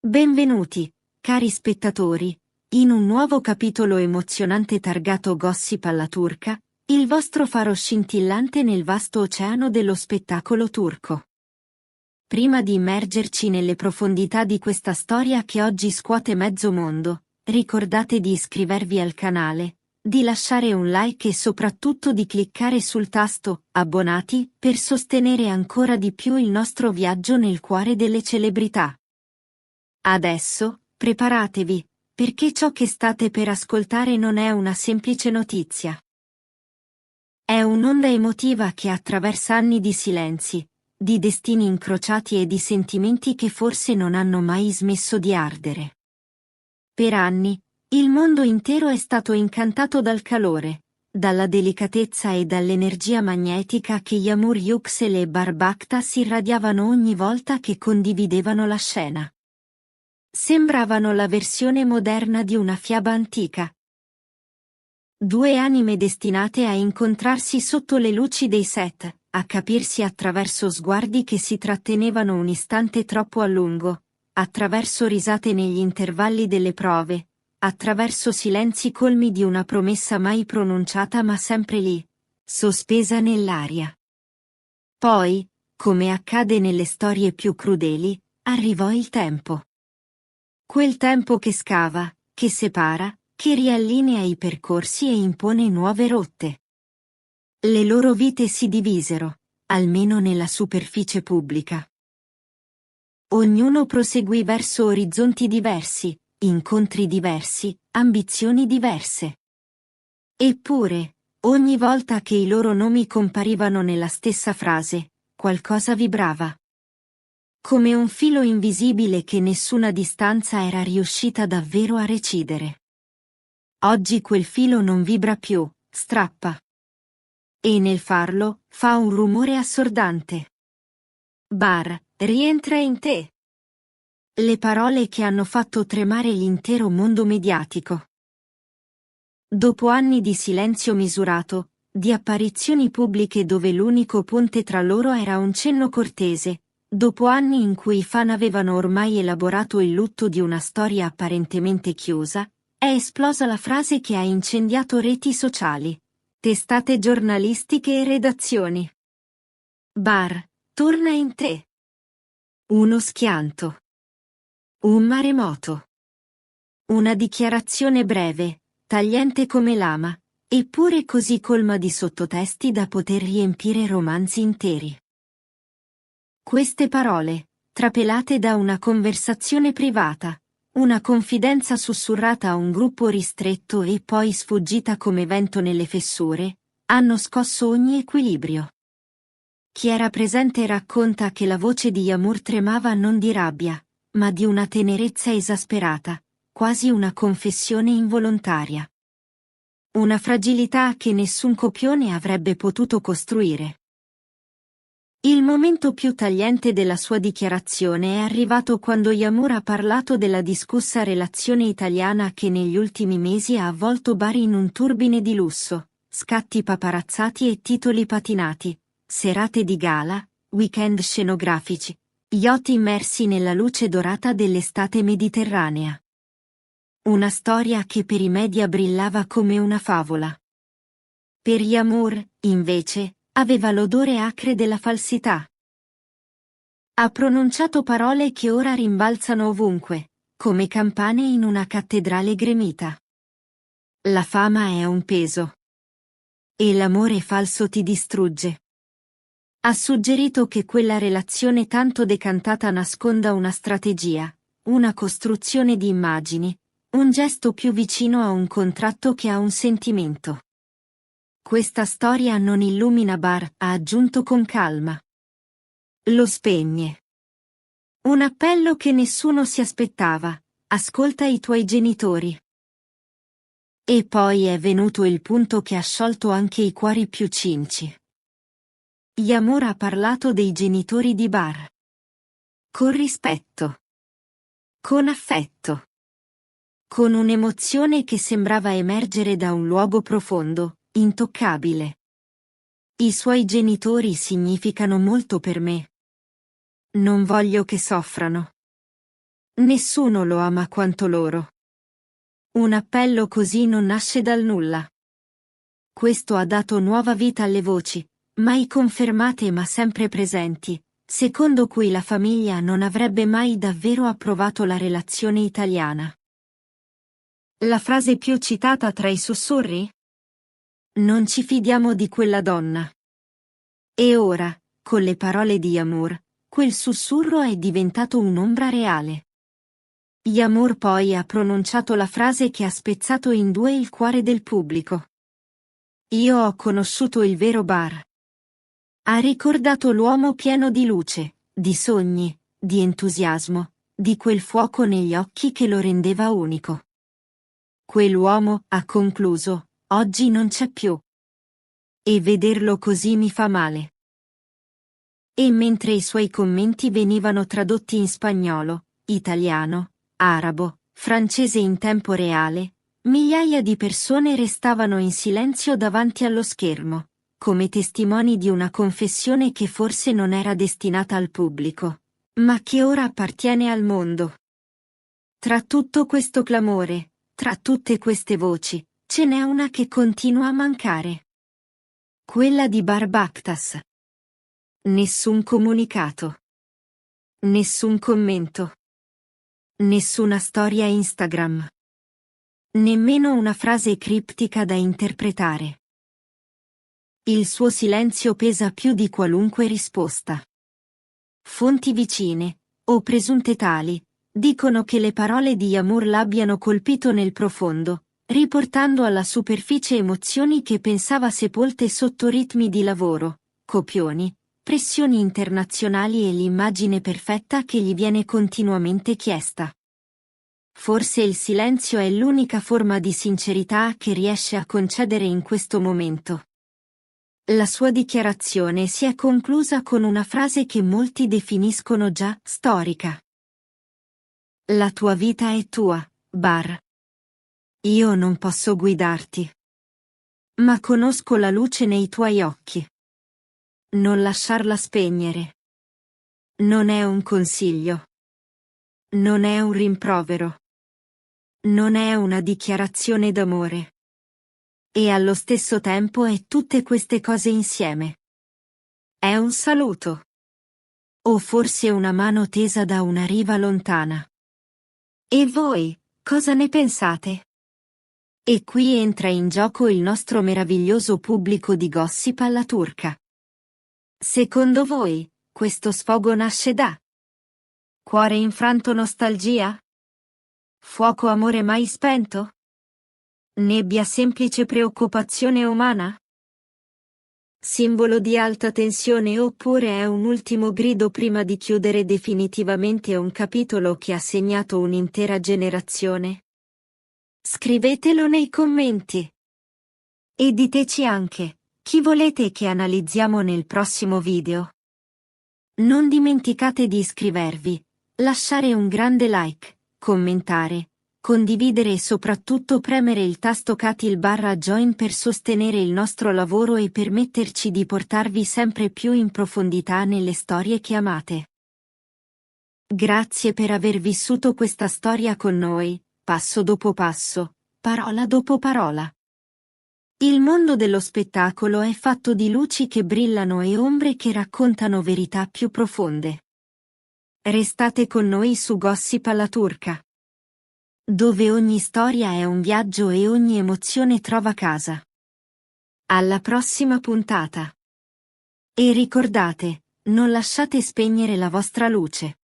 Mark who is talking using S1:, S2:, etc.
S1: Benvenuti, cari spettatori, in un nuovo capitolo emozionante targato Gossip alla turca, il vostro faro scintillante nel vasto oceano dello spettacolo turco. Prima di immergerci nelle profondità di questa storia che oggi scuote mezzo mondo, ricordate di iscrivervi al canale, di lasciare un like e soprattutto di cliccare sul tasto abbonati per sostenere ancora di più il nostro viaggio nel cuore delle celebrità. Adesso, preparatevi, perché ciò che state per ascoltare non è una semplice notizia. È un'onda emotiva che attraversa anni di silenzi, di destini incrociati e di sentimenti che forse non hanno mai smesso di ardere. Per anni, il mondo intero è stato incantato dal calore, dalla delicatezza e dall'energia magnetica che Yağmur Yüksel e Barbaçta irradiavano ogni volta che condividevano la scena. Sembravano la versione moderna di una fiaba antica. Due anime destinate a incontrarsi sotto le luci dei set, a capirsi attraverso sguardi che si trattenevano un istante troppo a lungo, attraverso risate negli intervalli delle prove, attraverso silenzi colmi di una promessa mai pronunciata ma sempre lì, sospesa nell'aria. Poi, come accade nelle storie più crudeli, arrivò il tempo. Quel tempo che scava, che separa, che riallinea i percorsi e impone nuove rotte. Le loro vite si divisero, almeno nella superficie pubblica. Ognuno proseguì verso orizzonti diversi, incontri diversi, ambizioni diverse. Eppure, ogni volta che i loro nomi comparivano nella stessa frase, qualcosa vibrava. Come un filo invisibile che nessuna distanza era riuscita davvero a recidere. Oggi quel filo non vibra più, strappa. E nel farlo, fa un rumore assordante. Bar, rientra in te. Le parole che hanno fatto tremare l'intero mondo mediatico. Dopo anni di silenzio misurato, di apparizioni pubbliche dove l'unico ponte tra loro era un cenno cortese, dopo anni in cui i fan avevano ormai elaborato il lutto di una storia apparentemente chiusa, è esplosa la frase che ha incendiato reti sociali, testate giornalistiche e redazioni. Bar, torna in te. Uno schianto. Un maremoto. Una dichiarazione breve, tagliente come lama, eppure così colma di sottotesti da poter riempire romanzi interi. Queste parole, trapelate da una conversazione privata, una confidenza sussurrata a un gruppo ristretto e poi sfuggita come vento nelle fessure, hanno scosso ogni equilibrio. Chi era presente racconta che la voce di Yağmur tremava non di rabbia, ma di una tenerezza esasperata, quasi una confessione involontaria. Una fragilità che nessun copione avrebbe potuto costruire. Il momento più tagliente della sua dichiarazione è arrivato quando Yağmur ha parlato della discussa relazione italiana che negli ultimi mesi ha avvolto Bari in un turbine di lusso, scatti paparazzati e titoli patinati, serate di gala, weekend scenografici, yacht immersi nella luce dorata dell'estate mediterranea. Una storia che per i media brillava come una favola. Per Yağmur, invece, aveva l'odore acre della falsità. Ha pronunciato parole che ora rimbalzano ovunque, come campane in una cattedrale gremita. La fama è un peso. E l'amore falso ti distrugge. Ha suggerito che quella relazione tanto decantata nasconda una strategia, una costruzione di immagini, un gesto più vicino a un contratto che a un sentimento. Questa storia non illumina Bar, ha aggiunto con calma. Lo spegne. Un appello che nessuno si aspettava, ascolta i tuoi genitori. E poi è venuto il punto che ha sciolto anche i cuori più cinici. Yağmur ha parlato dei genitori di Bar. Con rispetto. Con affetto. Con un'emozione che sembrava emergere da un luogo profondo, intoccabile. I suoi genitori significano molto per me. Non voglio che soffrano. Nessuno lo ama quanto loro. Un appello così non nasce dal nulla. Questo ha dato nuova vita alle voci, mai confermate ma sempre presenti, secondo cui la famiglia non avrebbe mai davvero approvato la relazione italiana. La frase più citata tra i sussurri? Non ci fidiamo di quella donna. E ora, con le parole di Yamur, quel sussurro è diventato un'ombra reale. Yamur poi ha pronunciato la frase che ha spezzato in due il cuore del pubblico. Io ho conosciuto il vero Bar. Ha ricordato l'uomo pieno di luce, di sogni, di entusiasmo, di quel fuoco negli occhi che lo rendeva unico. Quell'uomo, ha concluso, oggi non c'è più. E vederlo così mi fa male. E mentre i suoi commenti venivano tradotti in spagnolo, italiano, arabo, francese in tempo reale, migliaia di persone restavano in silenzio davanti allo schermo, come testimoni di una confessione che forse non era destinata al pubblico, ma che ora appartiene al mondo. Tra tutto questo clamore, tra tutte queste voci, ce n'è una che continua a mancare. Quella di Barbactas. Nessun comunicato. Nessun commento. Nessuna storia Instagram. Nemmeno una frase criptica da interpretare. Il suo silenzio pesa più di qualunque risposta. Fonti vicine, o presunte tali, dicono che le parole di Yamur l'abbiano colpito nel profondo, riportando alla superficie emozioni che pensava sepolte sotto ritmi di lavoro, copioni, pressioni internazionali e l'immagine perfetta che gli viene continuamente chiesta. Forse il silenzio è l'unica forma di sincerità che riesce a concedere in questo momento. La sua dichiarazione si è conclusa con una frase che molti definiscono già storica. La tua vita è tua, Bar. Io non posso guidarti. Ma conosco la luce nei tuoi occhi. Non lasciarla spegnere. Non è un consiglio. Non è un rimprovero. Non è una dichiarazione d'amore. E allo stesso tempo è tutte queste cose insieme. È un saluto. O forse una mano tesa da una riva lontana. E voi, cosa ne pensate? E qui entra in gioco il nostro meraviglioso pubblico di Gossip alla turca. Secondo voi, questo sfogo nasce da cuore infranto nostalgia? Fuoco amore mai spento? Nebbia semplice preoccupazione umana? Simbolo di alta tensione oppure è un ultimo grido prima di chiudere definitivamente un capitolo che ha segnato un'intera generazione? Scrivetelo nei commenti. E diteci anche, chi volete che analizziamo nel prossimo video? Non dimenticate di iscrivervi, lasciare un grande like, commentare, condividere e soprattutto premere il tasto *join per sostenere il nostro lavoro e permetterci di portarvi sempre più in profondità nelle storie che amate. Grazie per aver vissuto questa storia con noi, passo dopo passo, parola dopo parola. Il mondo dello spettacolo è fatto di luci che brillano e ombre che raccontano verità più profonde. Restate con noi su Gossip alla turca, dove ogni storia è un viaggio e ogni emozione trova casa. Alla prossima puntata. E ricordate, non lasciate spegnere la vostra luce.